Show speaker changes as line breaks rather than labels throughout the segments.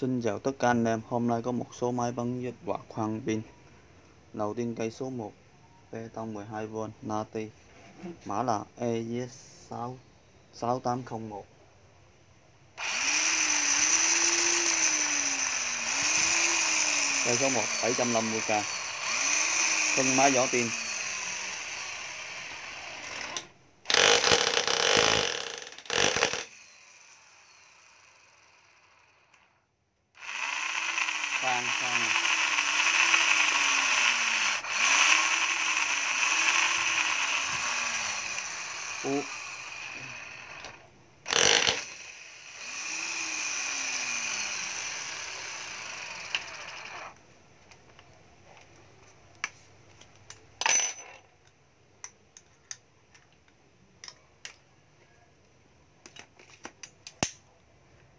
Xin chào tất cả anh em, hôm nay có một số máy bắn dịch quạt khoan pin. Đầu tiên cây số 1, bê tông 12V Nati, mã là EZ6801. Cây số 1 750k, thân máy vỏ pin. Khoan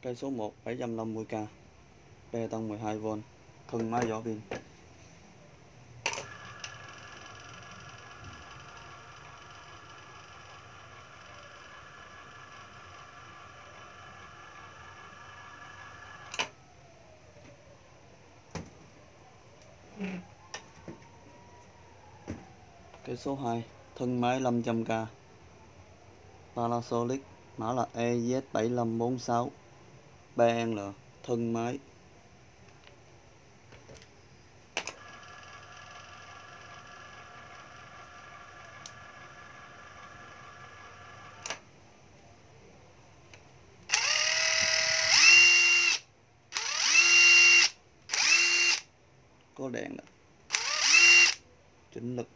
Cây số 1 750k, bê tông 12V, thân máy vỏ pin. Cây số 2, thân máy 500k, Panasonic, mã là EZ7546 BL, thân máy. Có đèn đó. Chỉnh lực.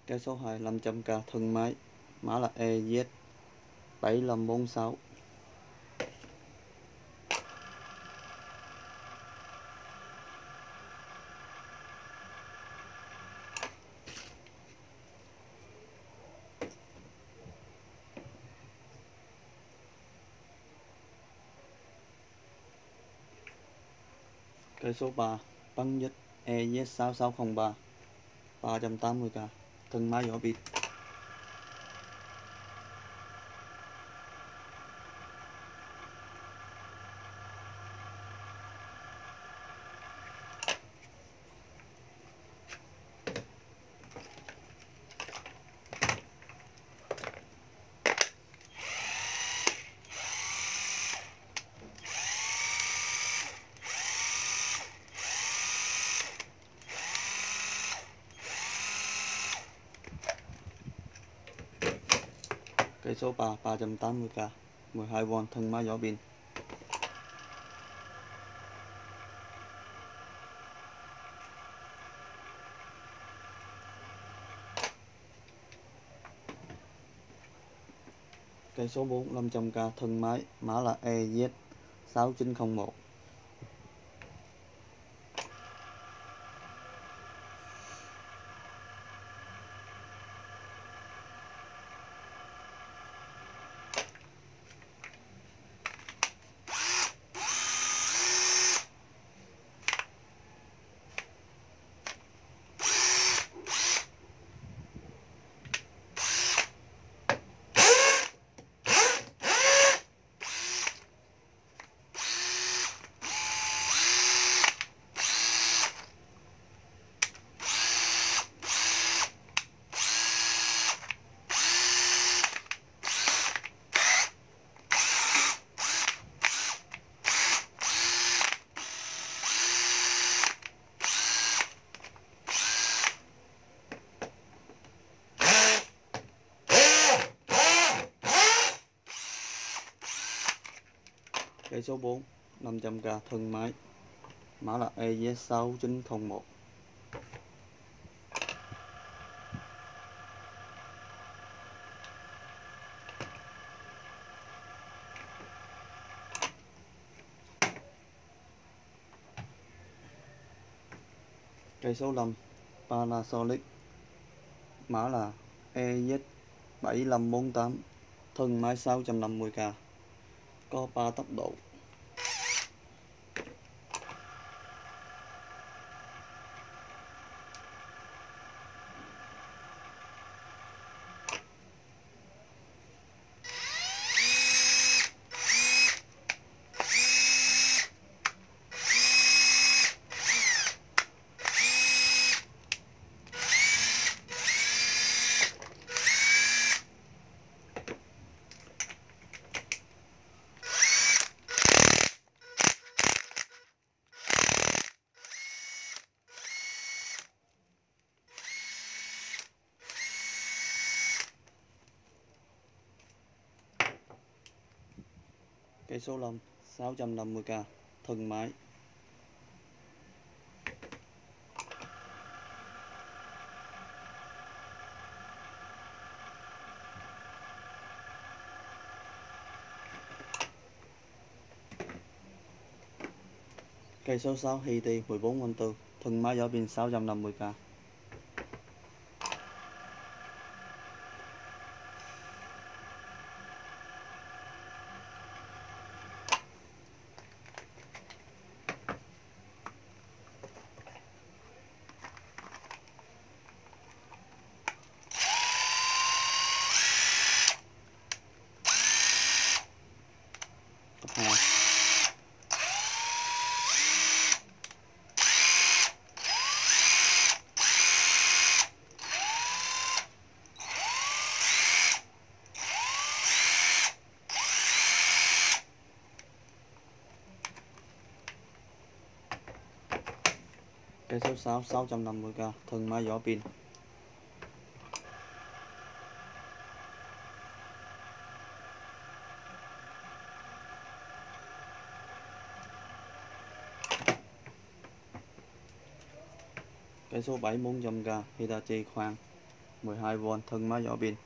Cây số 2 500k, thân máy, mã là EZ7546. Cây số 3 bắn dít EZ6603 380k, thân máy vỏ pin. Cây số 3 380k, 12V, thân máy vỏ pin. Cây số 4 500k, thân máy, mã là EZ6901. Cây số 4 500k, thân máy, mã là EZ6901. Cây số 5 Panasonic, mã là EZ7548, thân máy 650k, có 3 tốc độ. Cây số 5 650k thân máy. Cây số 6 HT 14V thân máy gió pin 650k. Cấp 2. Cây số 6 650k thân máy gió pin. Cây số 7 400k Hitachi khoan 12V thân máy gió pin.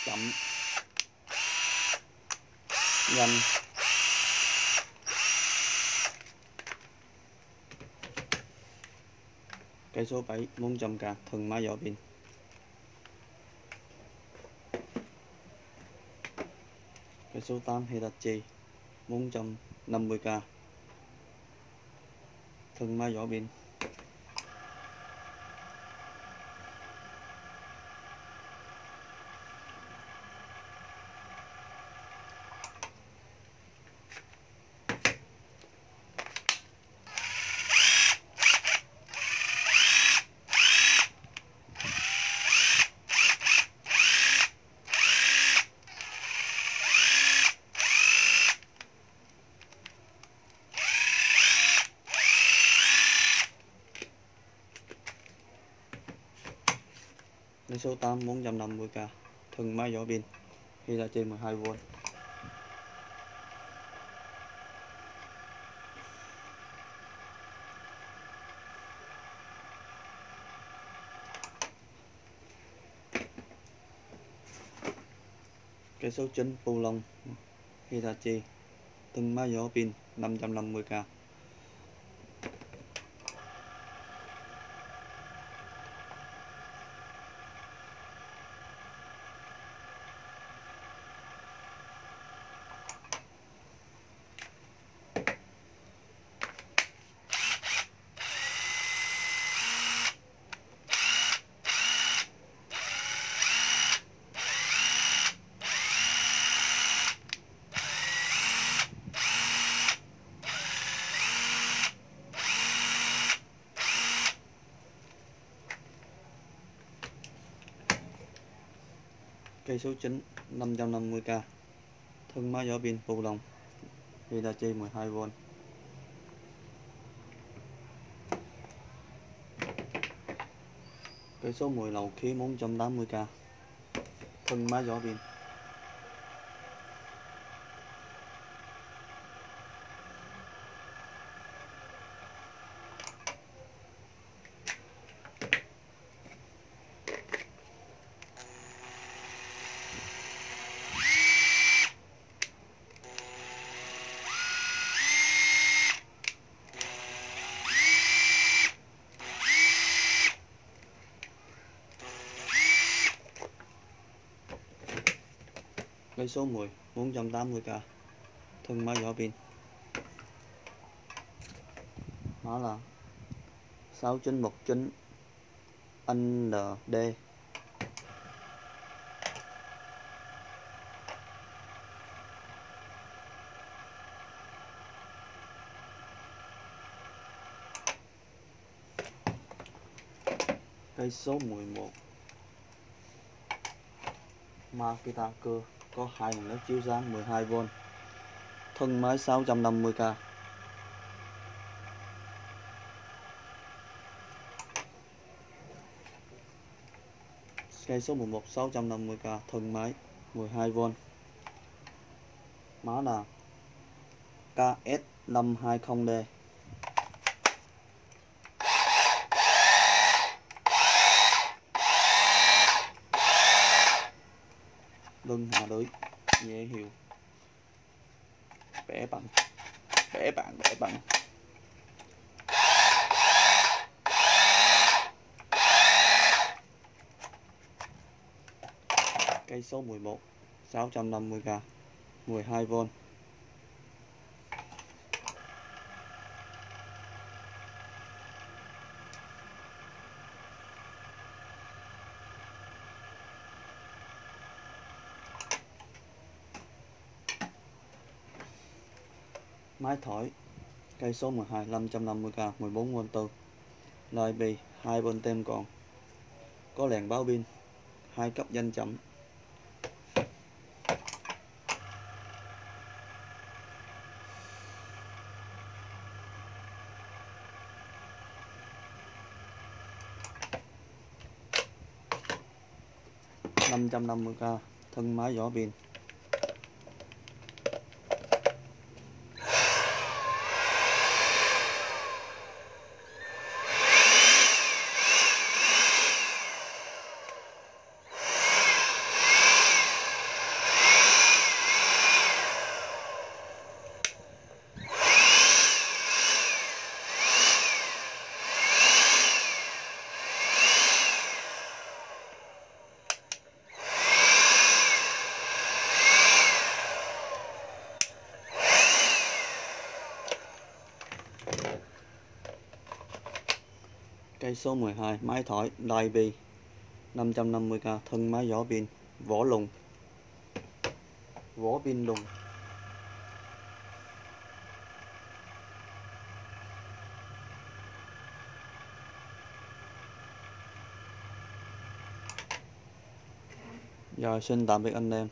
Chậm, nhanh, cây số 7 400k thân máy gió pin. Cây số 8 Hitachi 450k thân máy gió pin. Cây số 8 450k thân máy gió pin Hitachi 12V. Cây số 9 Pulong Hitachi thân máy gió pin 550k. Cây số 9 550k thân máy gió pin Pulong Hitachi 12V. Cây số 10 lầu khí 480k thân máy gió pin. Cây số 10 480k, thân máy vỏ pin, mã là 6919 ND. Cây số 11 Makita cưa có 2 nguồn led chiếu sáng 12V, thân máy 650k. Cây số 11 650k, thân máy 12V, mã là KS520D. Lưng hạ lưới nhẹ hiệu, bẻ bằng. Cây số 11 650k, 12V. Máy thổi cây số 12 550k, 14V, loại bì 2V tem còn, có đèn báo pin, 2 cấp danh chậm. $550k, thân máy vỏ pin. Cây số 12 máy thổi Livy 550k, thân máy vỏ pin, vỏ pin lùng. Rồi xin tạm biệt anh em.